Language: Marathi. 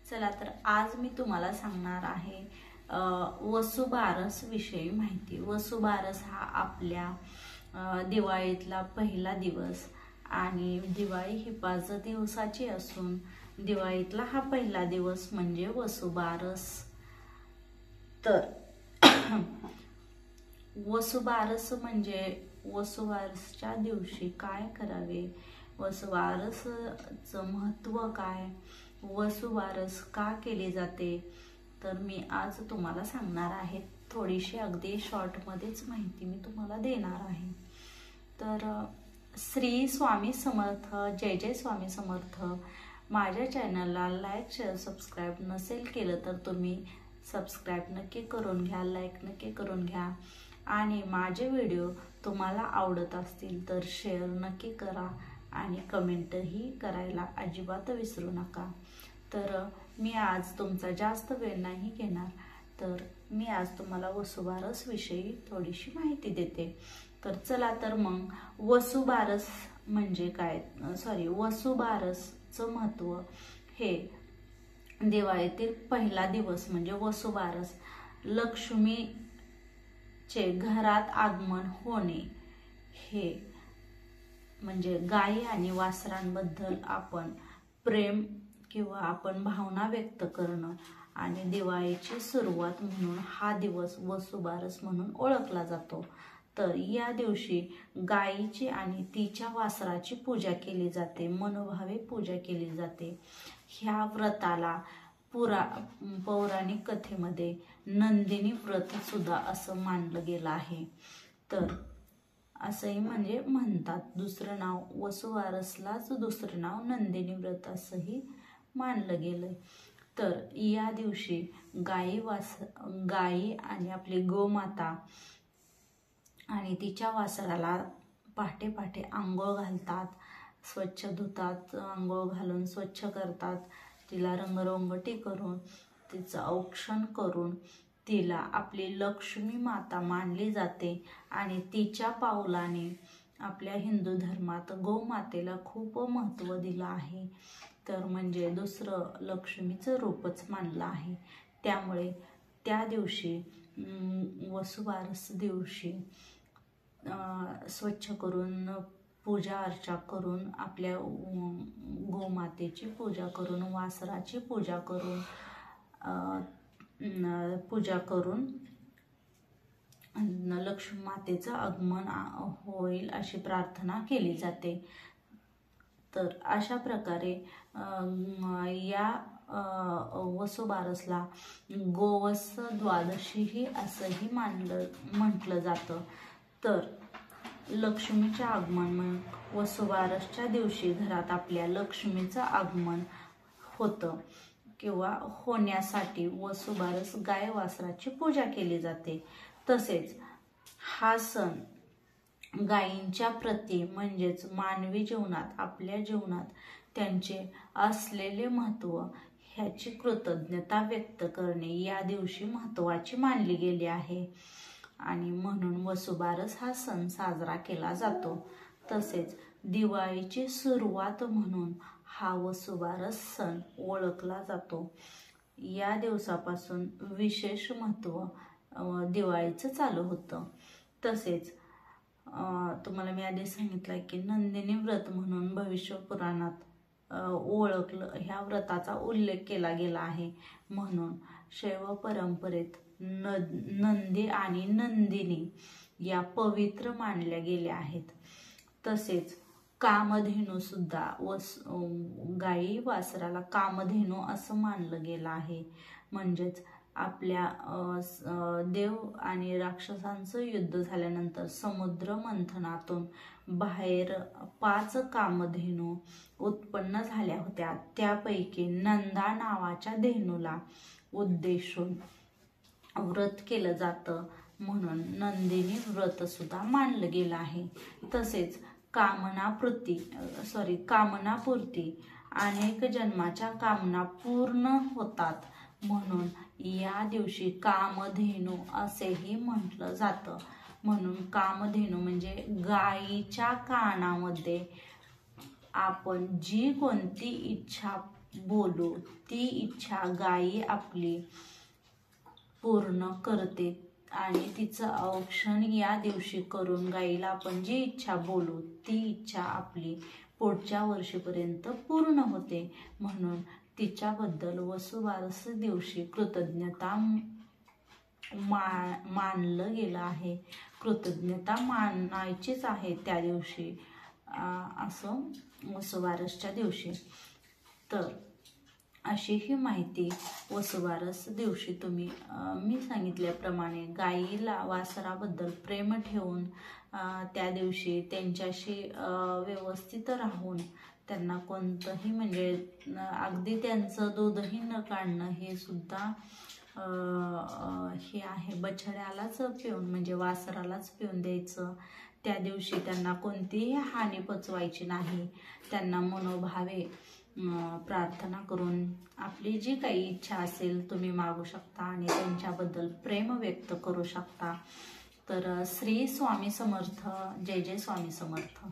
चला तर आज मी तुम्हाला सांगणार आहे वसुबारस विषयी माहिती। वसुबारस हा आपल्या दिवाळीतला पहिला दिवस आणि दिवाळी ही 5 दिवसाची असून दिवाळीतला हा पहिला दिवस म्हणजे वसुबारस। तर वसुबारस म्हणजे वसुबारसच्या दिवशी काय करावे, वसुबारसचं महत्त्व काय, वसुबारस का केले जाते, तर मी आज तुम्हाला सांगणार आहे। थोडीशी अगदी शॉर्टमध्येच माहिती मी तुम्हाला देणार आहे। तर श्री स्वामी समर्थ, जय जय स्वामी समर्थ। माझ्या चॅनलला लाईक शेअर सबस्क्राईब नसेल केलं तर तुम्ही सबस्क्राईब नक्की करून घ्या, लाईक नक्की करून घ्या आणि माझे व्हिडिओ तुम्हाला आवडत असतील तर शेअर नक्की करा आणि कमेंटही करायला अजिबात विसरू नका। तर मी आज तुमचा जास्त वेळ नाही घेणार, तर मी आज तुम्हाला वसुबारस विषयी थोडीशी माहिती देते। तर चला तर मग वसुबारस म्हणजे काय, वसुबारसचं महत्त्व हे दिवाळीतील पहिला दिवस म्हणजे वसुबारस, लक्ष्मीचे घरात आगमन होणे, हे म्हणजे गायी आणि वासरांबद्दल आपण प्रेम किंवा आपण भावना व्यक्त करणं आणि दिवाळीची सुरुवात म्हणून हा दिवस वसुबारस म्हणून ओळखला जातो। तर या दिवशी गायीची आणि तिच्या वासराची पूजा केली जाते, मनोभावे पूजा केली जाते। ह्या व्रताला पौराणिक कथेमध्ये नंदिनी व्रत सुद्धा असं मानलं गेलं आहे। तर असंही म्हणजे म्हणतात, दुसरं नाव वसुबारसलाच दुसरं नाव नंदिनी व्रत असंही मानलं गेलंय। तर या दिवशी गायी आणि आपली गोमाता आणि तिच्या वासराला पहाटे पहाटे आंघोळ घालतात, स्वच्छ धुतात, आंघोळ घालून स्वच्छ करतात, तिला रंगरंगोटी करून तिचं औक्षण करून तिला आपली लक्ष्मी माता मानली जाते आणि तिच्या पावलाने आपल्या हिंदू धर्मात गोमातेला खूप महत्त्व दिलं आहे। तर म्हणजे दुसरं लक्ष्मीचं रूपच मानलं आहे। त्यामुळे त्या दिवशी वसुबारस दिवशी स्वच्छ करून पूजा अर्चा करून आपल्या गोमातेची पूजा करून वासराची पूजा करून लक्ष्मी मातेचं आगमन होईल अशी प्रार्थना केली जाते। तर अशा प्रकारे या वसुबारसला गोवत्स द्वादशीही असंही म्हटलं जातं। तर लक्ष्मीचे आगमन वसुबारसच्या दिवशी घरात आपल्या लक्ष्मीचं आगमन होतं किंवा होण्यासाठी वसुबारस गाय वासराची पूजा केली जाते। तसेच हा सण गायींच्या प्रती म्हणजेच मानवी जीवनात, आपल्या जीवनात त्यांचे असलेले महत्त्व ह्याची कृतज्ञता व्यक्त करणे या दिवशी महत्त्वाची मानली गेली आहे आणि म्हणून वसुबारस हा सण साजरा केला जातो। तसेच दिवाळीची सुरुवात म्हणून हा वसुबारस सण ओळखला जातो। या दिवसापासून विशेष महत्त्व दिवाळीचं चालू होतं। तसेच तुम्हाला मी आधी सांगितलं की नंदिनी व्रत म्हणून भविष्य पुराणात ह्या व्रताचा उल्लेख केला गेला आहे। म्हणून शैव परंपरेत नंदी आणि नंदिनी या पवित्र मानल्या गेल्या आहेत। तसेच कामधेनू सुद्धा गायी वासराला कामधेनू असं मानलं गेलं आहे। म्हणजेच आपल्या देव आणि राक्षसांचं युद्ध झाल्यानंतर समुद्र मंथनातून बाहेर 5 कामधेनू उत्पन्न झाल्या होत्या, त्यापैकी नंदा नावाच्या धेनूला उद्देशून व्रत केलं जातं, म्हणून नंदिनी व्रत सुद्धा मानलं गेलं आहे। तसेच कामनापूर्ती अनेक जन्माच्या कामना पूर्ण होतात म्हणून या दिवशी कामधेनू असेही म्हटलं जातं। म्हणून कामधेनू म्हणजे गायीच्या कानामध्ये आपण जी कोणती इच्छा बोलू ती इच्छा गायी आपली पूर्ण करते आणि तिचं औक्षण या दिवशी करून गायीला आपण जी इच्छा बोलू ती इच्छा आपली पुढच्या वर्षीपर्यंत पूर्ण होते. म्हणून तिच्याबद्दल वसुबारस दिवशी कृतज्ञता मानलं गेलं आहे. कृतज्ञता मानायचीच आहे त्या दिवशी, असं वसुबारसच्या दिवशी. तर अशी ही माहिती वसुबारस दिवशी तुम्ही मी सांगितल्याप्रमाणे गायीला वासराबद्दल प्रेम ठेवून त्या दिवशी त्यांच्याशी व्यवस्थित राहून त्यांना कोणतंही म्हणजे अगदी त्यांचं दूधही न काढणं हे सुद्धा हे आहे. बछड्यालाच पिऊन म्हणजे वासरालाच पिऊन द्यायचं. त्या दिवशी त्यांना कोणतीही हानी पोचवायची नाही. त्यांना मनोभावे प्रार्थना करून आपली जी काही इच्छा असेल तुम्ही मागू शकता आणि त्यांच्याबद्दल प्रेम व्यक्त करू शकता. तर श्री स्वामी समर्थ. जय जय स्वामी समर्थ.